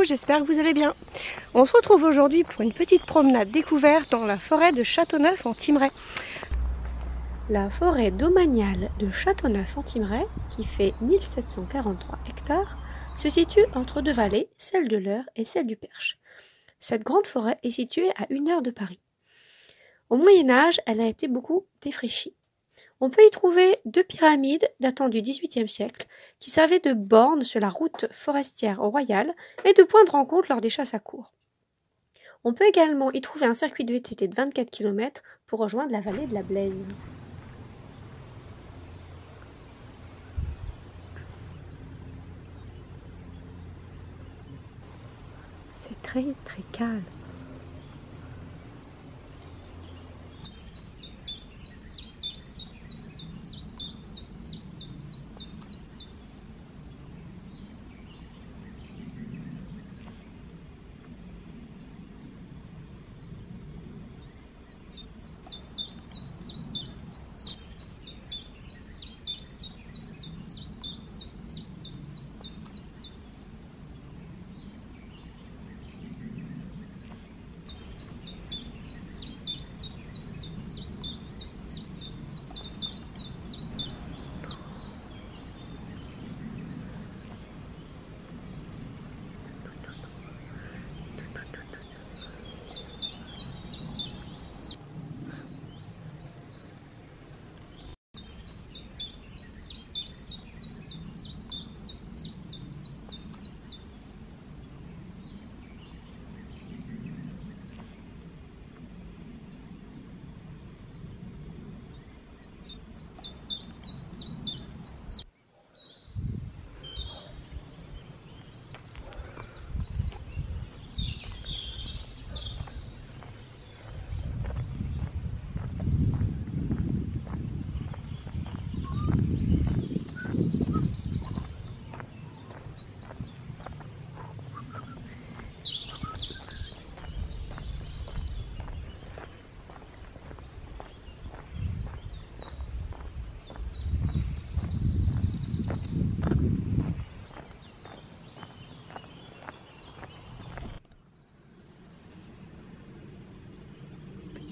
Coucou, j'espère que vous allez bien. On se retrouve aujourd'hui pour une petite promenade découverte dans la forêt de Châteauneuf en Thymerais. La forêt domaniale de Châteauneuf en Thymerais, qui fait 1743 hectares, se situe entre deux vallées, celle de l'Eure et celle du Perche. Cette grande forêt est située à 1 heure de Paris. Au Moyen-Âge, elle a été beaucoup défrichée. On peut y trouver 2 pyramides datant du XVIIIe siècle qui servaient de bornes sur la route forestière royale et de point de rencontre lors des chasses à courre. On peut également y trouver un circuit de VTT de 24 km pour rejoindre la vallée de la Blaise. C'est très calme.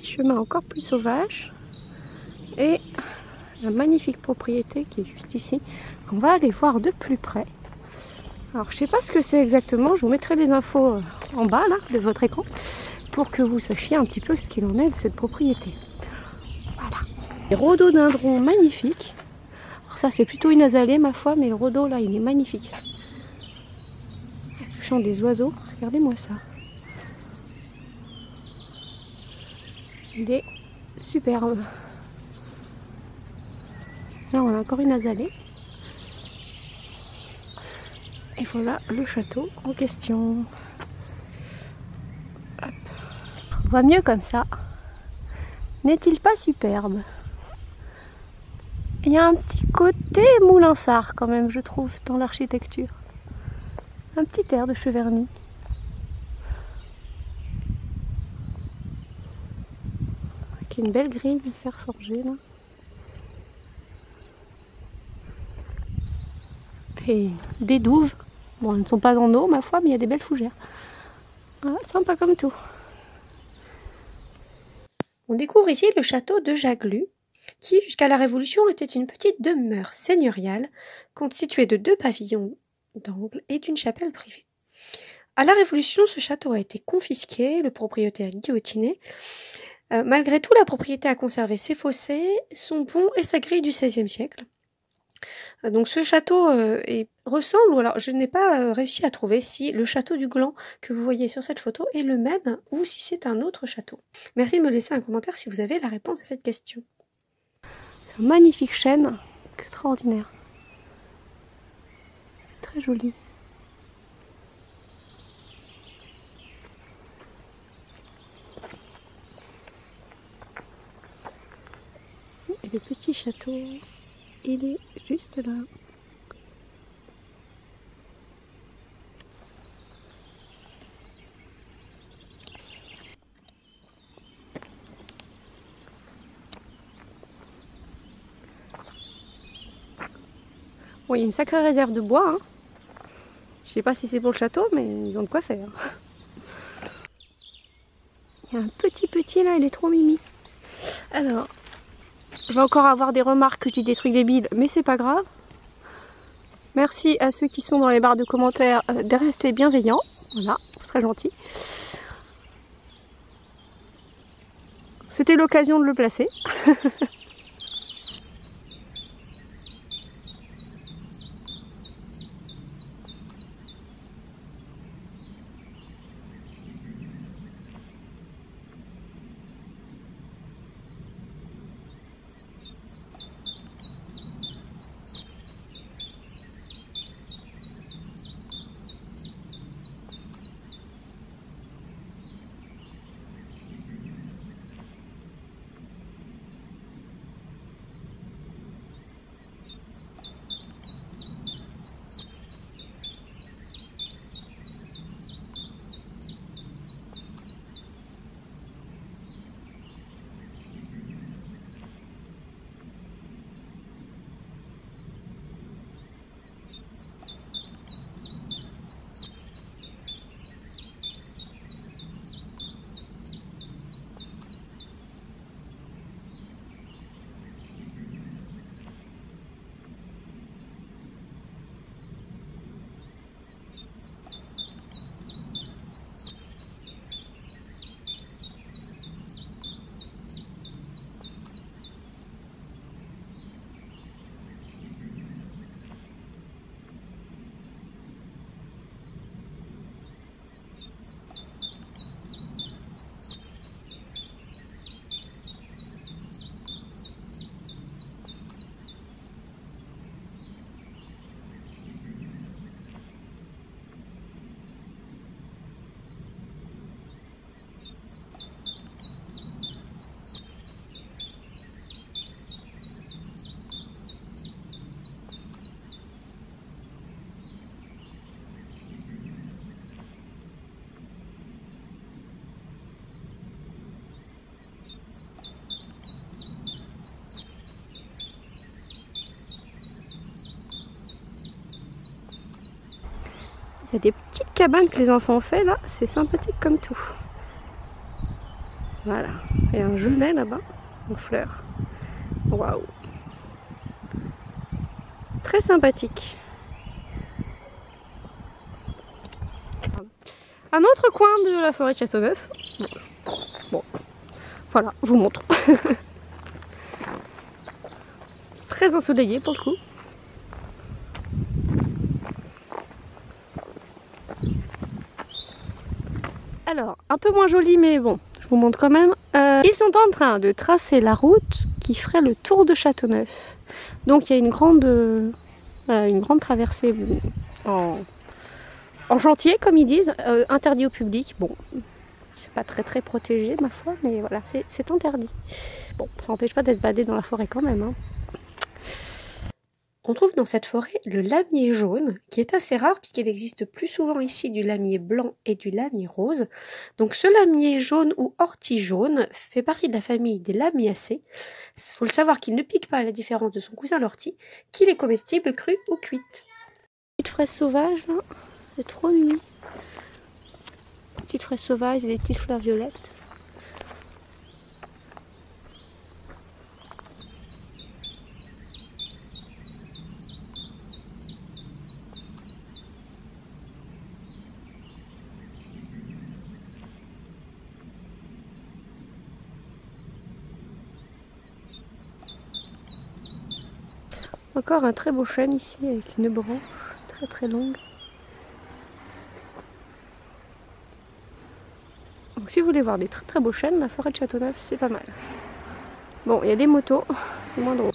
Chemin encore plus sauvage et la magnifique propriété qui est juste ici, qu'on va aller voir de plus près. Alors je sais pas ce que c'est exactement, je vous mettrai les infos en bas là de votre écran pour que vous sachiez un petit peu ce qu'il en est de cette propriété. Voilà. Les rhododendrons magnifiques. Alors ça c'est plutôt une azalée ma foi, mais le rhodo là il est magnifique. Le chant des oiseaux, regardez-moi ça. Il est superbe. Là, on a encore une azalée. Et voilà le château en question. Hop. On voit mieux comme ça. N'est-il pas superbe? Il y a un petit côté Moulinsart quand même, je trouve, dans l'architecture. Un petit air de Cheverny. Une belle grille de fer forgé là. Et des douves. Bon, elles ne sont pas en eau ma foi, mais il y a des belles fougères. Ah, sympa comme tout. On découvre ici le château de Jaglu, qui jusqu'à la Révolution était une petite demeure seigneuriale constituée de 2 pavillons d'angle et d'une chapelle privée. À la Révolution, ce château a été confisqué, le propriétaire guillotiné. Malgré tout, la propriété a conservé ses fossés, son pont et sa grille du XVIe siècle. Donc ce château ressemble, ou alors je n'ai pas réussi à trouver si le château du Gland que vous voyez sur cette photo est le même ou si c'est un autre château. Merci de me laisser un commentaire si vous avez la réponse à cette question. Un magnifique chêne, extraordinaire. Très joli. Et le petit château, il est juste là. Bon, il y a une sacrée réserve de bois, hein. Je sais pas si c'est pour le château, mais ils ont de quoi faire. Il y a un petit là, il est trop mimi. Alors, je vais encore avoir des remarques que je dis des trucs débiles, mais c'est pas grave. Merci à ceux qui sont dans les barres de commentaires de rester bienveillants. Voilà, c'est très gentil. C'était l'occasion de le placer. Il y a des petites cabanes que les enfants ont fait là, c'est sympathique comme tout. Voilà, il y a un genêt là-bas, en fleurs. Waouh! Très sympathique. Un autre coin de la forêt de Châteauneuf. Bon, voilà, je vous montre. Très ensoleillé pour le coup. Alors, un peu moins joli, mais bon, je vous montre quand même. Ils sont en train de tracer la route qui ferait le tour de Châteauneuf. Donc il y a une grande traversée en chantier, comme ils disent, interdit au public. Bon, c'est pas très protégé, ma foi, mais voilà, c'est interdit. Bon, ça n'empêche pas d'être baladé dans la forêt quand même, hein. On trouve dans cette forêt le lamier jaune, qui est assez rare puisqu'il existe plus souvent ici du lamier blanc et du lamier rose. Donc ce lamier jaune ou ortie jaune fait partie de la famille des lamiacées. Il faut le savoir qu'il ne pique pas à la différence de son cousin l'ortie, qu'il est comestible crue ou cuite. Petite fraise sauvage là, c'est trop mimi. Petite fraise sauvage et des petites fleurs violettes. Encore un très beau chêne ici avec une branche très longue. Donc si vous voulez voir des très beaux chênes, la forêt de Châteauneuf c'est pas mal. Bon, il y a des motos, c'est moins drôle.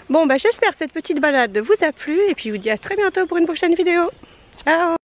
Bon bah j'espère que cette petite balade vous a plu et puis je vous dis à très bientôt pour une prochaine vidéo. Ciao!